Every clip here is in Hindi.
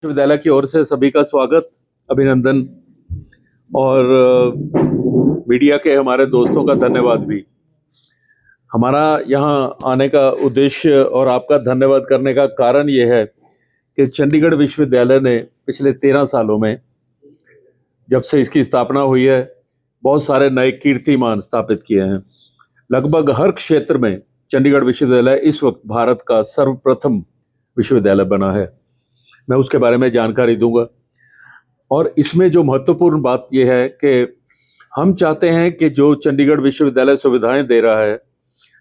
विश्वविद्यालय की ओर से सभी का स्वागत, अभिनंदन और मीडिया के हमारे दोस्तों का धन्यवाद भी। हमारा यहाँ आने का उद्देश्य और आपका धन्यवाद करने का कारण ये है कि चंडीगढ़ विश्वविद्यालय ने पिछले 13 सालों में, जब से इसकी स्थापना हुई है, बहुत सारे नए कीर्तिमान स्थापित किए हैं। लगभग हर क्षेत्र में चंडीगढ़ विश्वविद्यालय इस वक्त भारत का सर्वप्रथम विश्वविद्यालय बना है। मैं उसके बारे में जानकारी दूंगा। और इसमें जो महत्वपूर्ण बात यह है कि हम चाहते हैं कि जो चंडीगढ़ विश्वविद्यालय सुविधाएं दे रहा है,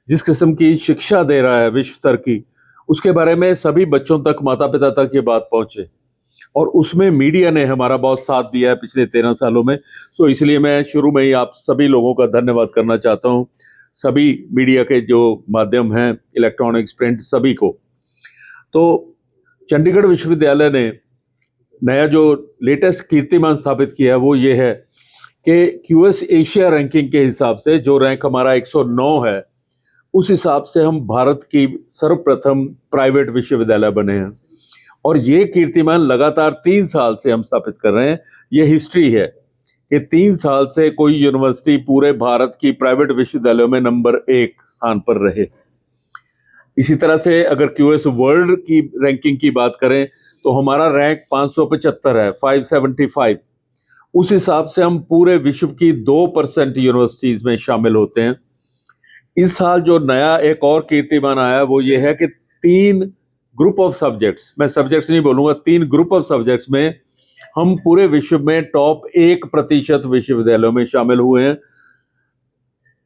जिस किस्म की शिक्षा दे रहा है विश्व स्तर की, उसके बारे में सभी बच्चों तक, माता पिता तक ये बात पहुंचे। और उसमें मीडिया ने हमारा बहुत साथ दिया है पिछले 13 सालों में। सो इसलिए मैं शुरू में ही आप सभी लोगों का धन्यवाद करना चाहता हूँ, सभी मीडिया के जो माध्यम हैं, इलेक्ट्रॉनिक्स, प्रिंट, सभी को। तो चंडीगढ़ विश्वविद्यालय ने नया जो लेटेस्ट कीर्तिमान स्थापित किया है वो ये है कि क्यूएस एशिया रैंकिंग के हिसाब से जो रैंक हमारा 109 है, उस हिसाब से हम भारत की सर्वप्रथम प्राइवेट विश्वविद्यालय बने हैं। और ये कीर्तिमान लगातार 3 साल से हम स्थापित कर रहे हैं। ये हिस्ट्री है कि 3 साल से कोई यूनिवर्सिटी पूरे भारत की प्राइवेट विश्वविद्यालयों में नंबर 1 स्थान पर रहे। इसी तरह से अगर क्यूएस वर्ल्ड की रैंकिंग की बात करें तो हमारा रैंक 575 है, 575। उस हिसाब से हम पूरे विश्व की 2% यूनिवर्सिटीज में शामिल होते हैं। इस साल जो नया एक और कीर्तिमान आया वो ये है कि 3 ग्रुप ऑफ सब्जेक्ट्स, मैं सब्जेक्ट्स नहीं बोलूंगा, 3 ग्रुप ऑफ सब्जेक्ट्स में हम पूरे विश्व में टॉप 1% विश्वविद्यालयों में शामिल हुए हैं।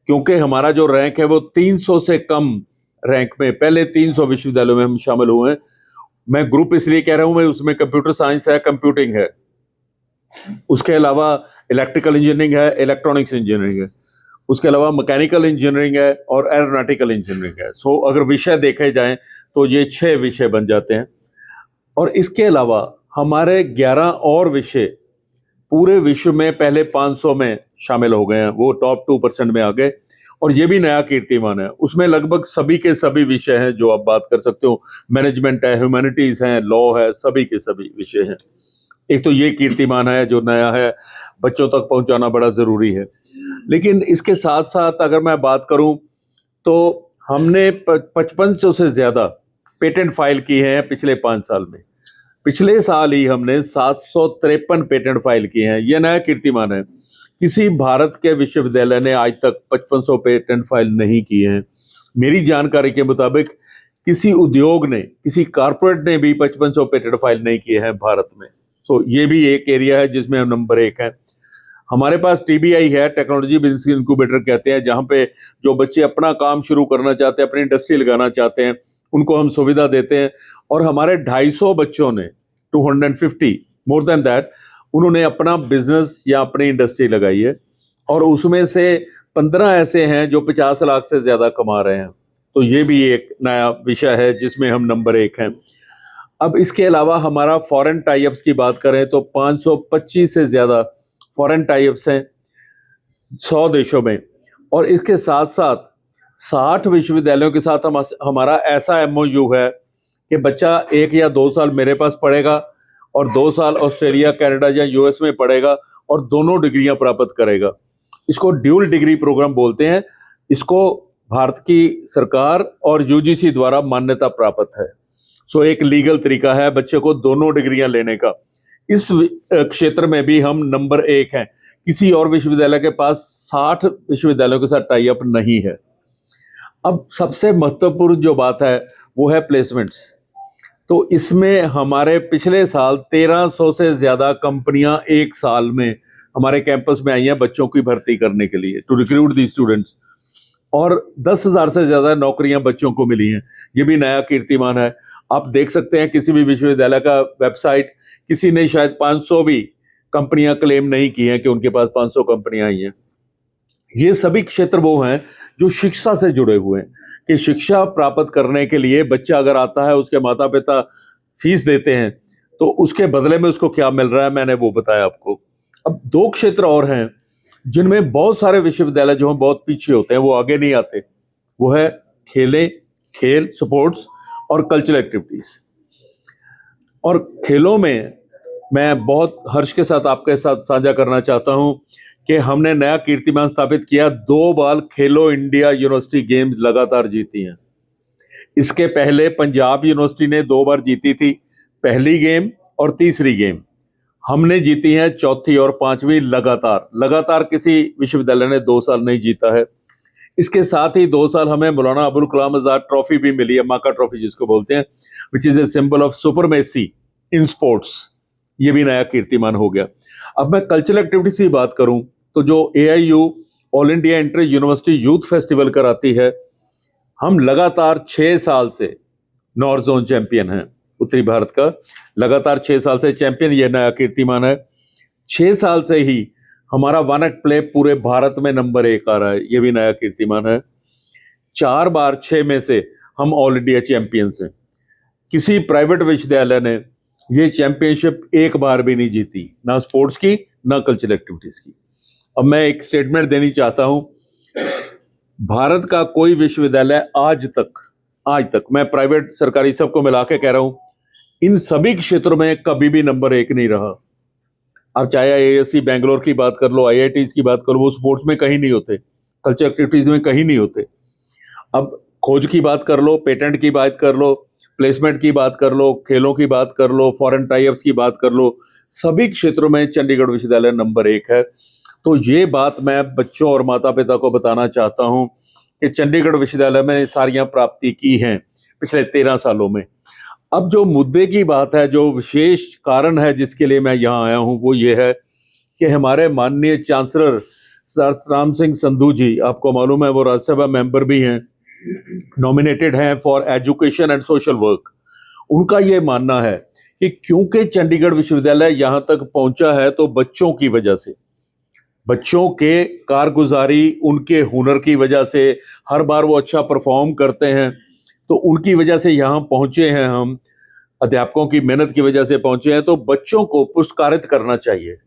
क्योंकि हमारा जो रैंक है वो 300 से कम रैंक में, पहले 300 विश्वविद्यालयों में हम शामिल हुए हैं। मैं ग्रुप इसलिए कह रहा हूं, मैं उसमें कंप्यूटर साइंस है, कंप्यूटिंग है, उसके अलावा इलेक्ट्रिकल इंजीनियरिंग है, इलेक्ट्रॉनिक्स इंजीनियरिंग है, उसके अलावा मैकेनिकल इंजीनियरिंग है और एरोनॉटिकल इंजीनियरिंग है। सो अगर विषय देखे जाएं तो ये 6 विषय बन जाते हैं। और इसके अलावा हमारे 11 और विषय पूरे विश्व में पहले 500 में शामिल हो गए हैं, वो टॉप 2% में आ गए। और ये भी नया कीर्तिमान है। उसमें लगभग सभी के सभी विषय हैं जो आप बात कर सकते हो। मैनेजमेंट है, ह्यूमैनिटीज है, लॉ है, सभी के सभी विषय हैं। एक तो ये कीर्तिमान है जो नया है, बच्चों तक पहुंचाना बड़ा जरूरी है। लेकिन इसके साथ साथ अगर मैं बात करूं तो हमने 5500 से ज्यादा पेटेंट फाइल किए हैं पिछले 5 साल में। पिछले साल ही हमने 753 पेटेंट फाइल किए हैं। यह नया कीर्तिमान है। किसी भारत के विश्वविद्यालय ने आज तक 5500 पेटेंट फाइल नहीं किए हैं। मेरी जानकारी के मुताबिक किसी उद्योग ने, किसी कारपोरेट ने भी 5500 पेटेंट फाइल नहीं किए हैं भारत में। सो ये भी एक एरिया है जिसमें हम नंबर 1 है। हमारे पास टीबीआई है, टेक्नोलॉजी बिजनेस इनक्यूबेटर कहते हैं, जहां पे जो बच्चे अपना काम शुरू करना चाहते हैं, अपनी इंडस्ट्री लगाना चाहते हैं, उनको हम सुविधा देते हैं। और हमारे 250 बच्चों ने, 250 मोर देन दैट, उन्होंने अपना बिजनेस या अपनी इंडस्ट्री लगाई है। और उसमें से 15 ऐसे हैं जो 50 लाख से ज्यादा कमा रहे हैं। तो ये भी एक नया विषय है जिसमें हम नंबर 1 हैं। अब इसके अलावा हमारा फॉरेन टाइप्स की बात करें तो 525 से ज्यादा फॉरेन टाइप्स हैं 100 देशों में। और इसके साथ साथ 60 विश्वविद्यालयों के साथ हमारा ऐसा एमओयू है कि बच्चा 1 या 2 साल मेरे पास पढ़ेगा और 2 साल ऑस्ट्रेलिया, कनाडा या यूएस में पढ़ेगा और दोनों डिग्रियां प्राप्त करेगा। इसको ड्यूल डिग्री प्रोग्राम बोलते हैं। इसको भारत की सरकार और यूजीसी द्वारा मान्यता प्राप्त है। सो एक लीगल तरीका है बच्चे को दोनों डिग्रियां लेने का। इस क्षेत्र में भी हम नंबर 1 हैं। किसी और विश्वविद्यालय के पास 60 विश्वविद्यालयों के साथ टाई अप नहीं है। अब सबसे महत्वपूर्ण जो बात है वो है प्लेसमेंट्स। तो इसमें हमारे पिछले साल 1300 से ज्यादा कंपनियां एक साल में हमारे कैंपस में आई हैं बच्चों की भर्ती करने के लिए, टू रिक्रूट दी स्टूडेंट्स। और 10,000 से ज्यादा नौकरियां बच्चों को मिली हैं। ये भी नया कीर्तिमान है। आप देख सकते हैं किसी भी विश्वविद्यालय का वेबसाइट, किसी ने शायद 500 भी कंपनियां क्लेम नहीं की हैं कि उनके पास 500 कंपनियां आई हैं। ये सभी क्षेत्र वो हैं जो शिक्षा से जुड़े हुए हैं कि शिक्षा प्राप्त करने के लिए बच्चा अगर आता है, उसके माता पिता फीस देते हैं, तो उसके बदले में उसको क्या मिल रहा है, मैंने वो बताया आपको। अब 2 क्षेत्र और हैं जिनमें बहुत सारे विश्वविद्यालय जो हैं बहुत पीछे होते हैं, वो आगे नहीं आते। वो है खेल, स्पोर्ट्स और कल्चरल एक्टिविटीज। और खेलों में मैं बहुत हर्ष के साथ आपके साथ साझा करना चाहता हूं कि हमने नया कीर्तिमान स्थापित किया। 2 बार खेलो इंडिया यूनिवर्सिटी गेम्स लगातार जीती हैं। इसके पहले पंजाब यूनिवर्सिटी ने 2 बार जीती थी, पहली गेम और तीसरी गेम। हमने जीती है चौथी और पांचवी लगातार। लगातार किसी विश्वविद्यालय ने 2 साल नहीं जीता है। इसके साथ ही 2 साल हमें मौलाना अबुल कलाम आजाद ट्रॉफी भी मिली है, माका ट्रॉफी जिसको बोलते हैं, which is a symbol of supremacy in sports. ये भी नया कीर्तिमान हो गया। अब मैं कल्चरल एक्टिविटीज की बात करूं तो जो AIU all India inter university youth festival कराती है, हम लगातार 6 साल से नॉर्थ जोन चैंपियन हैं। उत्तरी भारत का लगातार 6 साल से चैंपियन, ये नया कीर्तिमान है। 6 साल से ही हमारा वन एक्ट प्ले पूरे भारत में नंबर 1 आ रहा है, ये भी नया कीर्तिमान है। 4 बार 6 में से हम ऑल इंडिया चैंपियंस हैं। किसी प्राइवेट विश्वविद्यालय ने ये चैंपियनशिप एक बार भी नहीं जीती, ना स्पोर्ट्स की ना कल्चरल एक्टिविटीज की। अब मैं एक स्टेटमेंट देनी चाहता हूं, भारत का कोई विश्वविद्यालय आज तक मैं प्राइवेट सरकारी सबको मिला के कह रहा हूं, इन सभी क्षेत्रों में कभी भी नंबर 1 नहीं रहा। आप चाहे AISC बेंगलोर की बात कर लो, IITs की बात कर लो, वो स्पोर्ट्स में कहीं नहीं होते, कल्चर एक्टिविटीज में कहीं नहीं होते। अब खोज की बात कर लो, पेटेंट की बात कर लो, प्लेसमेंट की बात कर लो, खेलों की बात कर लो, फॉरेन टाइप्स की बात कर लो, सभी क्षेत्रों में चंडीगढ़ विश्वविद्यालय नंबर 1 है। तो ये बात मैं बच्चों और माता पिता को बताना चाहता हूं कि चंडीगढ़ विश्वविद्यालय में सारियां प्राप्ति की हैं पिछले 13 सालों में। अब जो मुद्दे की बात है, जो विशेष कारण है जिसके लिए मैं यहाँ आया हूँ, वो ये है कि हमारे माननीय चांसलर सतराम सिंह संधू जी, आपको मालूम है वो राज्यसभा मेंबर भी हैं, नॉमिनेटेड हैं for education and social work. उनका ये मानना है कि क्योंकि चंडीगढ़ विश्वविद्यालय यहाँ तक पहुंचा है तो बच्चों की वजह से, बच्चों के कारगुजारी, उनके हुनर की वजह से, हर बार वो अच्छा परफॉर्म करते हैं, तो उनकी वजह से यहाँ पहुंचे हैं हम, अध्यापकों की मेहनत की वजह से पहुंचे हैं, तो बच्चों को पुरस्कारित करना चाहिए।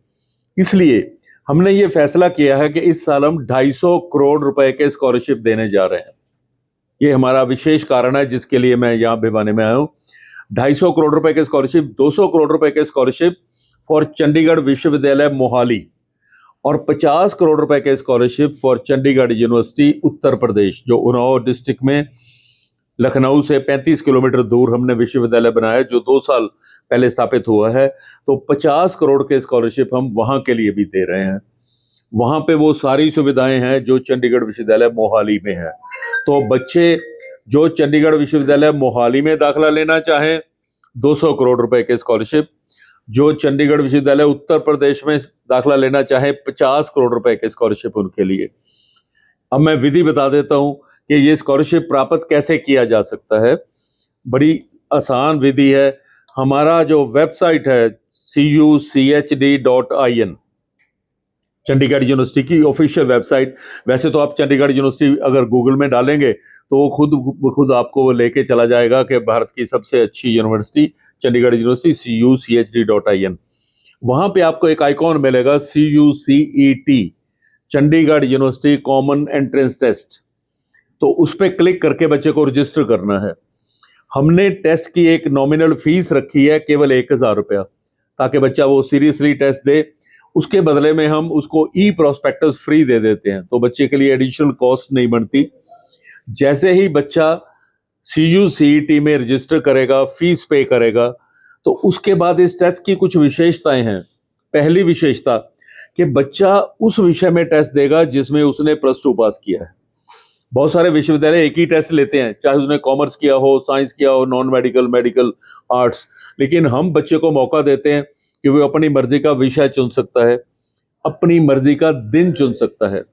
इसलिए हमने ये फैसला किया है कि इस साल हम 250 करोड़ रुपए के स्कॉलरशिप देने जा रहे हैं। ये हमारा विशेष कारण है जिसके लिए मैं यहाँ भिवानी में आया हूँ। 250 करोड़ रुपए के स्कॉलरशिप, 200 करोड़ रुपए के स्कॉलरशिप फॉर चंडीगढ़ विश्वविद्यालय मोहाली, और 50 करोड़ रुपए के scholarship for Chandigarh university Uttar Pradesh, जो उन्नाव डिस्ट्रिक्ट में लखनऊ से 35 किलोमीटर दूर हमने विश्वविद्यालय बनाया, जो 2 साल पहले स्थापित हुआ है। तो 50 करोड़ के स्कॉलरशिप हम वहां के लिए भी दे रहे हैं। वहां पे वो सारी सुविधाएं हैं जो चंडीगढ़ विश्वविद्यालय मोहाली में है। तो बच्चे जो चंडीगढ़ विश्वविद्यालय मोहाली में दाखिला लेना चाहें, 200 करोड़ रुपए के स्कॉलरशिप। जो चंडीगढ़ विश्वविद्यालय उत्तर प्रदेश में दाखिला लेना चाहे, 50 करोड़ रुपए के स्कॉलरशिप उनके लिए। अब मैं विधि बता देता हूं कि ये स्कॉलरशिप प्राप्त कैसे किया जा सकता है। बड़ी आसान विधि है। हमारा जो वेबसाइट है cuchd.in, चंडीगढ़ यूनिवर्सिटी की ऑफिशियल वेबसाइट। वैसे तो आप चंडीगढ़ यूनिवर्सिटी अगर गूगल में डालेंगे तो वो खुद आपको वो लेके चला जाएगा कि भारत की सबसे अच्छी यूनिवर्सिटी चंडीगढ़ यूनिवर्सिटी cuchd.in। वहां पे आपको एक आइकॉन मिलेगा CUCET, Chandigarh university common entrance test. तो उस पर क्लिक करके बच्चे को रजिस्टर करना है। हमने टेस्ट की एक नॉमिनल फीस रखी है, केवल 1000 रुपया, ताकि बच्चा वो सीरियसली टेस्ट दे। उसके बदले में हम उसको ई प्रोस्पेक्टस फ्री दे देते हैं, तो बच्चे के लिए एडिशनल कॉस्ट नहीं बनती। जैसे ही बच्चा CUCET में रजिस्टर करेगा, फीस पे करेगा, तो उसके बाद इस टेस्ट की कुछ विशेषताएं हैं। पहली विशेषता कि बच्चा उस विषय में टेस्ट देगा जिसमें उसने +2 पास किया है। बहुत सारे विश्वविद्यालय एक ही टेस्ट लेते हैं, चाहे उसने कॉमर्स किया हो, साइंस किया हो, नॉन मेडिकल, मेडिकल, आर्ट्स। लेकिन हम बच्चे को मौका देते हैं कि वो अपनी मर्जी का विषय चुन सकता है, अपनी मर्जी का दिन चुन सकता है।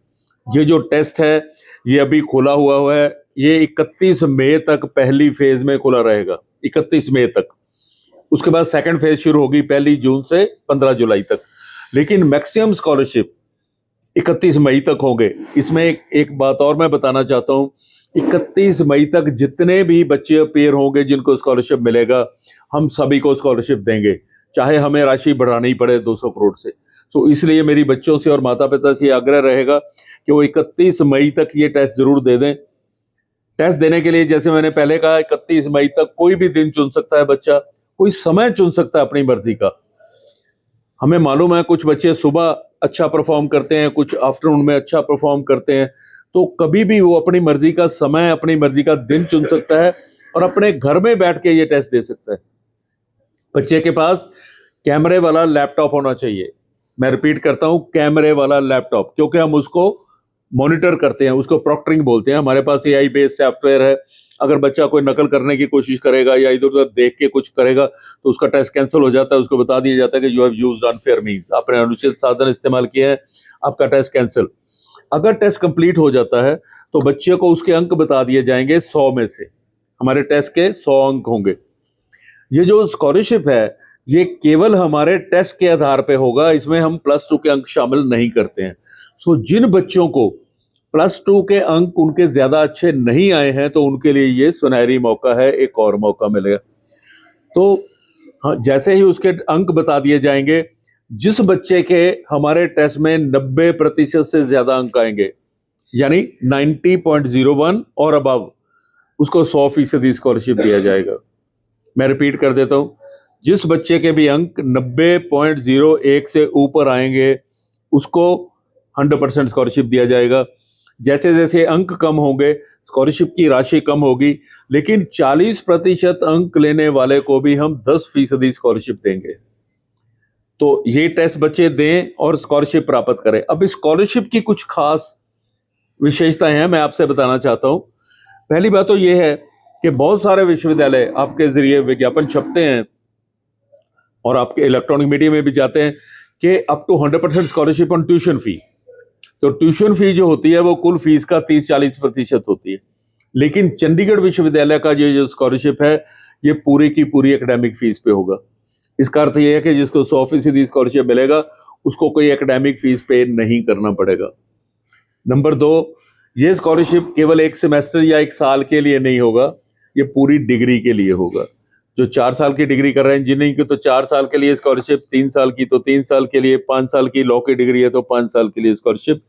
ये जो टेस्ट है ये अभी खुला हुआ है, ये 31 मई तक पहली फेज में खुला रहेगा, 31 मई तक। उसके बाद सेकंड फेज शुरू होगी 1 जून से 15 जुलाई तक। लेकिन मैक्सिमम स्कॉलरशिप 31 मई तक होंगे। इसमें एक बात और मैं बताना चाहता हूं, 31 मई तक जितने भी बच्चे अपेयर होंगे जिनको स्कॉलरशिप मिलेगा, हम सभी को स्कॉलरशिप देंगे, चाहे हमें राशि बढ़ानी पड़े 200 करोड़ से। तो इसलिए मेरी बच्चों से और माता पिता से आग्रह रहेगा कि वो 31 मई तक ये टेस्ट जरूर दे दें। टेस्ट देने के लिए, जैसे मैंने पहले कहा, 31 मई तक कोई भी दिन चुन सकता है बच्चा, कोई समय चुन सकता है अपनी मर्जी का। हमें मालूम है कुछ बच्चे सुबह अच्छा परफॉर्म करते हैं, कुछ आफ्टरनून में अच्छा परफॉर्म करते हैं, तो कभी भी वो अपनी मर्जी का समय, अपनी मर्जी का दिन चुन सकता है और अपने घर में बैठ के ये टेस्ट दे सकता है। बच्चे के पास कैमरे वाला लैपटॉप होना चाहिए। मैं रिपीट करता हूं, कैमरे वाला लैपटॉप, क्योंकि हम उसको मॉनिटर करते हैं, उसको प्रॉक्टरिंग बोलते हैं। हमारे पास एआई बेस्ड सॉफ्टवेयर है। अगर बच्चा कोई नकल करने की कोशिश करेगा या इधर उधर देख के कुछ करेगा तो उसका टेस्ट कैंसिल हो जाता है। उसको बता दिया जाता है कि you have used unfair means, आपने अनुचित साधन इस्तेमाल किया है, आपका टेस्ट कैंसिल। अगर टेस्ट कंप्लीट हो जाता है तो बच्चे को उसके अंक बता दिए जाएंगे 100 में से। हमारे टेस्ट के 100 अंक होंगे। ये जो स्कॉलरशिप है ये केवल हमारे टेस्ट के आधार पे होगा, इसमें हम +2 के अंक शामिल नहीं करते हैं। सो जिन बच्चों को +2 के अंक उनके ज्यादा अच्छे नहीं आए हैं तो उनके लिए ये सुनहरी मौका है, एक और मौका मिलेगा। तो हाँ, जैसे ही उसके अंक बता दिए जाएंगे, जिस बच्चे के हमारे टेस्ट में 90% से ज्यादा अंक आएंगे, यानी 90.01 और अबव, उसको 100% स्कॉलरशिप दिया जाएगा। मैं रिपीट कर देता हूं, जिस बच्चे के भी अंक 90.01 से ऊपर आएंगे उसको 100% स्कॉलरशिप दिया जाएगा। जैसे जैसे अंक कम होंगे स्कॉलरशिप की राशि कम होगी, लेकिन 40% अंक लेने वाले को भी हम 10% स्कॉलरशिप देंगे। तो ये टेस्ट बच्चे दें और स्कॉलरशिप प्राप्त करें। अब इस स्कॉलरशिप की कुछ खास विशेषताएं हैं, मैं आपसे बताना चाहता हूं। पहली बात तो यह है कि बहुत सारे विश्वविद्यालय आपके जरिए विज्ञापन छपते हैं और आपके इलेक्ट्रॉनिक मीडिया में भी जाते हैं कि up to 100% scholarship on tuition fee. तो ट्यूशन फी जो होती है वो कुल फीस का 30-40% होती है, लेकिन चंडीगढ़ विश्वविद्यालय का ये जो स्कॉलरशिप है ये पूरी की पूरी एकेडमिक फीस पे होगा। इसका अर्थ ये है कि जिसको 100% स्कॉलरशिप मिलेगा उसको कोई एकेडमिक फीस पे नहीं करना पड़ेगा। नंबर 2, ये स्कॉलरशिप केवल एक सेमेस्टर या एक साल के लिए नहीं होगा, ये पूरी डिग्री के लिए होगा। जो 4 साल की डिग्री कर रहे हैं इंजीनियरिंग की तो 4 साल के लिए स्कॉलरशिप, 3 साल की तो 3 साल के लिए, 5 साल की लॉ की डिग्री है तो 5 साल के लिए स्कॉलरशिप।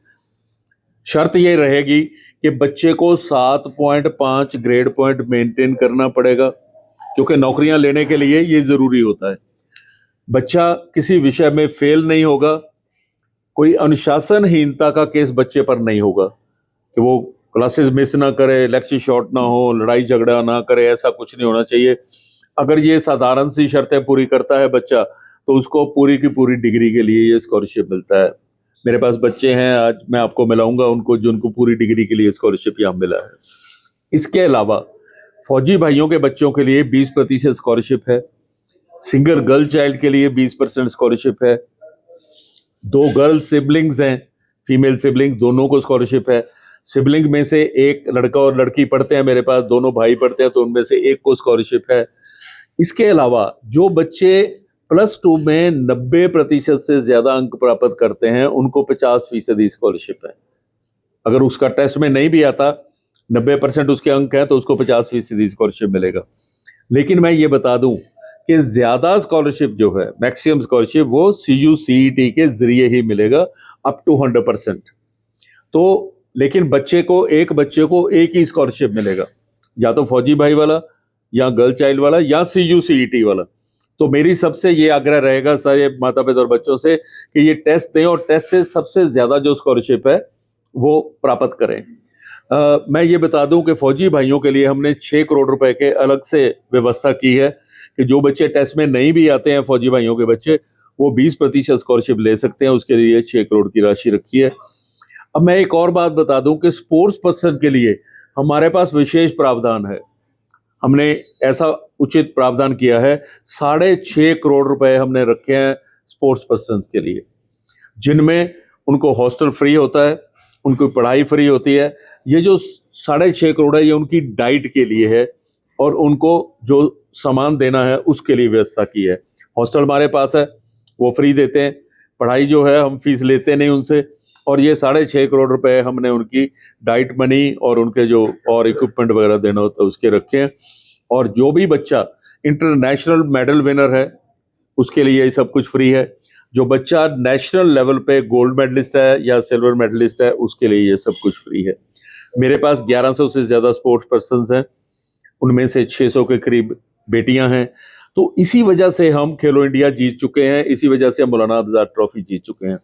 शर्त ये रहेगी कि बच्चे को 7.5 ग्रेड पॉइंट मेंटेन करना पड़ेगा, क्योंकि नौकरियां लेने के लिए ये जरूरी होता है। बच्चा किसी विषय में फेल नहीं होगा, कोई अनुशासनहीनता का केस बच्चे पर नहीं होगा कि वो क्लासेस मिस ना करे, लेक्चर शॉर्ट ना हो, लड़ाई झगड़ा ना करे, ऐसा कुछ नहीं होना चाहिए। अगर ये साधारण सी शर्तें पूरी करता है बच्चा तो उसको पूरी की पूरी डिग्री के लिए ये स्कॉलरशिप मिलता है। मेरे पास बच्चे हैं, आज मैं आपको मिलाऊंगा उनको, जिनको पूरी डिग्री के लिए स्कॉलरशिप यहाँ मिला है। इसके अलावा फौजी भाइयों के बच्चों के लिए 20% स्कॉलरशिप है, सिंगल गर्ल चाइल्ड के लिए 20% स्कॉलरशिप है, 2 गर्ल सिबलिंग्स हैं, फीमेल सिबलिंग, दोनों को स्कॉलरशिप है। सिबलिंग में से एक लड़का और लड़की पढ़ते हैं, मेरे पास दोनों भाई पढ़ते हैं तो उनमें से एक को स्कॉलरशिप है। इसके अलावा जो बच्चे +2 में 90% से ज्यादा अंक प्राप्त करते हैं उनको 50% स्कॉलरशिप है। अगर उसका टेस्ट में नहीं भी आता, 90% उसके अंक हैं तो उसको 50% स्कॉलरशिप मिलेगा। लेकिन मैं ये बता दूं कि ज्यादा स्कॉलरशिप जो है, मैक्सिमम स्कॉलरशिप, वो CUCET के जरिए ही मिलेगा अप टू 100%। तो लेकिन एक बच्चे को एक ही स्कॉलरशिप मिलेगा, या तो फौजी भाई वाला या गर्ल चाइल्ड वाला या CUCET वाला। तो मेरी सबसे ये आग्रह रहेगा सारे माता पिता और बच्चों से कि ये टेस्ट दें और टेस्ट से सबसे ज्यादा जो स्कॉलरशिप है वो प्राप्त करें। मैं ये बता दूं कि फौजी भाइयों के लिए हमने 6 करोड़ रुपए के अलग से व्यवस्था की है कि जो बच्चे टेस्ट में नहीं भी आते हैं, फौजी भाइयों के बच्चे, वो 20% स्कॉलरशिप ले सकते हैं। उसके लिए 6 करोड़ की राशि रखी है। अब मैं एक और बात बता दूं कि स्पोर्ट्स पर्सन के लिए हमारे पास विशेष प्रावधान है। हमने ऐसा उचित प्रावधान किया है, 6.5 करोड़ रुपए हमने रखे हैं स्पोर्ट्स पर्सन के लिए, जिनमें उनको हॉस्टल फ्री होता है, उनको पढ़ाई फ्री होती है। ये जो 6.5 करोड़ है ये उनकी डाइट के लिए है और उनको जो सामान देना है उसके लिए व्यवस्था की है। हॉस्टल हमारे पास है, वो फ्री देते हैं, पढ़ाई जो है हम फीस लेते नहीं उनसे, और ये 6.5 करोड़ रुपए हमने उनकी डाइट मनी और उनके जो और इक्विपमेंट वगैरह देना होता है उसके रखे हैं। और जो भी बच्चा इंटरनेशनल मेडल विनर है उसके लिए ये सब कुछ फ्री है। जो बच्चा नेशनल लेवल पे गोल्ड मेडलिस्ट है या सिल्वर मेडलिस्ट है उसके लिए ये सब कुछ फ्री है। मेरे पास 1100 से ज्यादा स्पोर्ट्स पर्सन हैं, उनमें से 600 के करीब बेटियां हैं। तो इसी वजह से हम खेलो इंडिया जीत चुके हैं, इसी वजह से हम मौलाना आजाद ट्रॉफी जीत चुके हैं।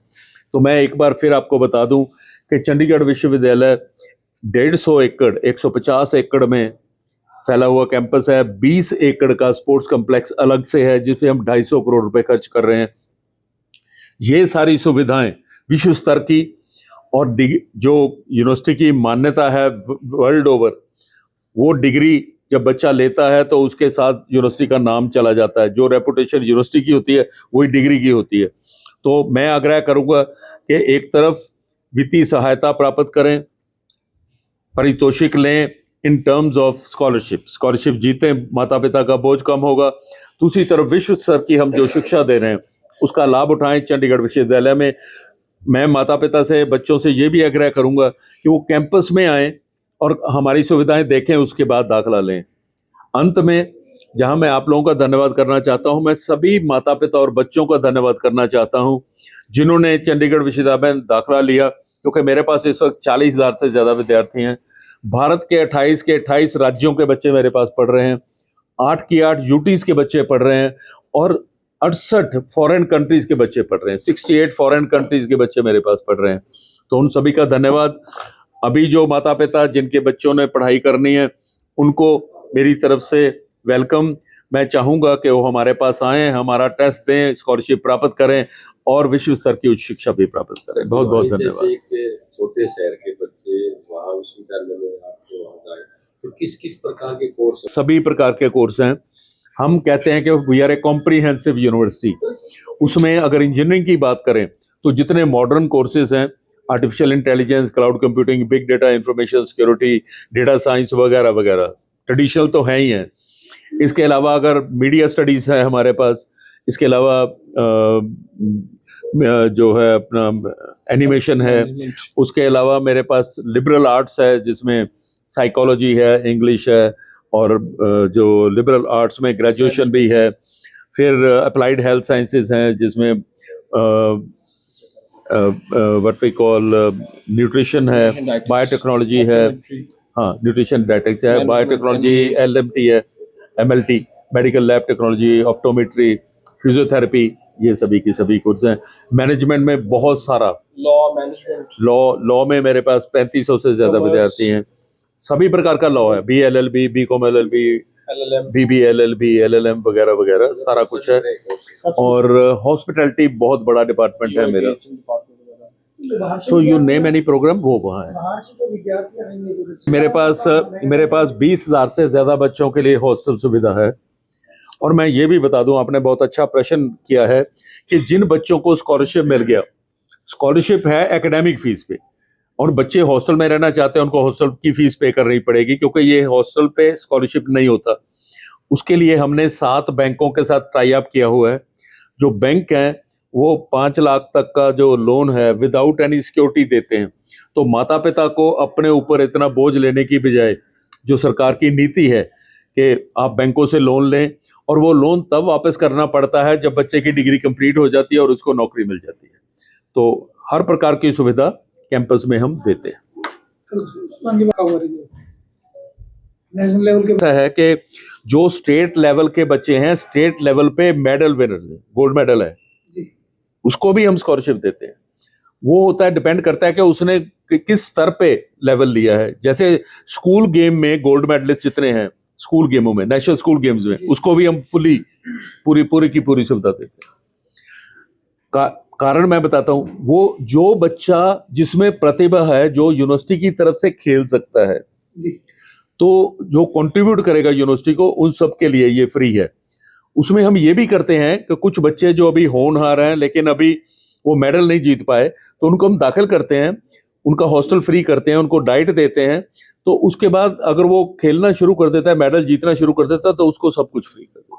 तो मैं एक बार फिर आपको बता दूं कि चंडीगढ़ विश्वविद्यालय 150 एकड़ 150 एकड़ में फैला हुआ कैंपस है। 20 एकड़ का स्पोर्ट्स कॉम्प्लेक्स अलग से है जिसपे हम 250 करोड़ रुपए खर्च कर रहे हैं। ये सारी सुविधाएं विश्व स्तर की और जो यूनिवर्सिटी की मान्यता है वर्ल्ड ओवर, वो डिग्री जब बच्चा लेता है तो उसके साथ यूनिवर्सिटी का नाम चला जाता है। जो रेपुटेशन यूनिवर्सिटी की होती है वही डिग्री की होती है। तो मैं आग्रह करूंगा कि एक तरफ वित्तीय सहायता प्राप्त करें, पारितोषिक लें इन टर्म्स ऑफ स्कॉलरशिप जीतें, माता पिता का बोझ कम होगा। दूसरी तरफ विश्व स्तर की हम जो शिक्षा दे रहे हैं उसका लाभ उठाएं चंडीगढ़ विश्वविद्यालय में। मैं माता पिता से, बच्चों से ये भी आग्रह करूंगा कि वो कैंपस में आएं और हमारी सुविधाएं देखें, उसके बाद दाखिला लें। अंत में जहां मैं आप लोगों का धन्यवाद करना चाहता हूं, मैं सभी माता पिता और बच्चों का धन्यवाद करना चाहता हूं जिन्होंने चंडीगढ़ विश्वविद्यालय में दाखिला लिया, क्योंकि मेरे पास इस वक्त 40,000 से ज्यादा विद्यार्थी हैं। भारत के 28 राज्यों के बच्चे मेरे पास पढ़ रहे हैं, 8 की 8 यूटीज के बच्चे पढ़ रहे हैं और 68 फॉरेन कंट्रीज के बच्चे पढ़ रहे हैं। 68 फॉरेन कंट्रीज के बच्चे मेरे पास पढ़ रहे हैं। तो उन सभी का धन्यवाद। अभी जो माता पिता जिनके बच्चों ने पढ़ाई करनी है उनको मेरी तरफ से वेलकम। मैं चाहूंगा कि वो हमारे पास आएं, हमारा टेस्ट दें, स्कॉलरशिप प्राप्त करें और विश्व स्तर की उच्च शिक्षा भी प्राप्त करें। बहुत बहुत धन्यवाद। एक छोटे शहर के बच्चे वहाँ विश्वविद्यालय में आपके वहाँ जाए तो किस किस प्रकार के कोर्स? सभी प्रकार के कोर्स हैं। हम कहते हैं कि we are a comprehensive university. उसमें अगर इंजीनियरिंग की बात करें तो जितने मॉडर्न कोर्सेज हैं, artificial intelligence, cloud computing, big data, information security, data science वगैरह वगैरह, ट्रेडिशनल तो है ही हैं। इसके अलावा अगर मीडिया स्टडीज़ है हमारे पास, इसके अलावा जो है अपना एनिमेशन है, उसके अलावा मेरे पास लिबरल आर्ट्स है जिसमें साइकोलॉजी है, इंग्लिश है और जो लिबरल आर्ट्स में ग्रेजुएशन भी है। फिर अप्लाइड हेल्थ साइंसेज हैं जिसमें व्हाट वी कॉल न्यूट्रिशन है, बायोटेक्नोलॉजी है, हाँ न्यूट्रिशन डायटेक्स है, बायोटेक्नोलॉजी, एलएमटी है, MLT, medical lab technology, optometry, physiotherapy, ये सभी की सभी कोर्स हैं। मैनेजमेंट में बहुत सारा लॉ में मेरे पास 3500 से ज्यादा विद्यार्थी हैं। सभी प्रकार का लॉ है, BLLB, BCom LLB, BBLLB, LLM वगैरह वगैरह सारा कुछ है। और हॉस्पिटैलिटी बहुत बड़ा डिपार्टमेंट है मेरा। So you name any programme, वो वहाँ है। मेरे पास 20,000 से ज्यादा बच्चों के लिए हॉस्टल सुविधा है। और मैं ये भी बता दूं, आपने बहुत अच्छा प्रश्न किया है कि जिन बच्चों को स्कॉलरशिप मिल गया, स्कॉलरशिप है एकेडमिक फीस पे, और बच्चे हॉस्टल में रहना चाहते हैं, उनको हॉस्टल की फीस पे करनी पड़ेगी क्योंकि ये हॉस्टल पे स्कॉलरशिप नहीं होता। उसके लिए हमने 7 बैंकों के साथ टाई अप किया हुआ है। जो बैंक हैं वो 5 लाख तक का जो लोन है विदाउट एनी सिक्योरिटी देते हैं। तो माता पिता को अपने ऊपर इतना बोझ लेने की बजाय जो सरकार की नीति है कि आप बैंकों से लोन लें, और वो लोन तब वापस करना पड़ता है जब बच्चे की डिग्री कंप्लीट हो जाती है और उसको नौकरी मिल जाती है। तो हर प्रकार की सुविधा कैंपस में हम देते हैं। नेशनल लेवल के है कि जो स्टेट लेवल के बच्चे हैं, स्टेट लेवल पे मेडल विनर्स हैं, गोल्ड मेडल है, उसको भी हम स्कॉलरशिप देते हैं। वो होता है, डिपेंड करता है कि उसने किस स्तर पे लेवल लिया है। जैसे स्कूल गेम में गोल्ड मेडलिस्ट जितने हैं स्कूल गेमों में, नेशनल स्कूल गेम्स में, उसको भी हम पूरी की पूरी सुविधा देते हैं। कारण मैं बताता हूं, वो जो बच्चा जिसमें प्रतिभा है, जो यूनिवर्सिटी की तरफ से खेल सकता है, तो जो कंट्रीब्यूट करेगा यूनिवर्सिटी को, उन सब के लिए ये फ्री है। उसमें हम ये भी करते हैं कि कुछ बच्चे जो अभी होनहार हैं लेकिन अभी वो मेडल नहीं जीत पाए, तो उनको हम दाखिल करते हैं, उनका हॉस्टल फ्री करते हैं, उनको डाइट देते हैं। तो उसके बाद अगर वो खेलना शुरू कर देता है, मेडल जीतना शुरू कर देता है, तो उसको सब कुछ फ्री कर देते हैं।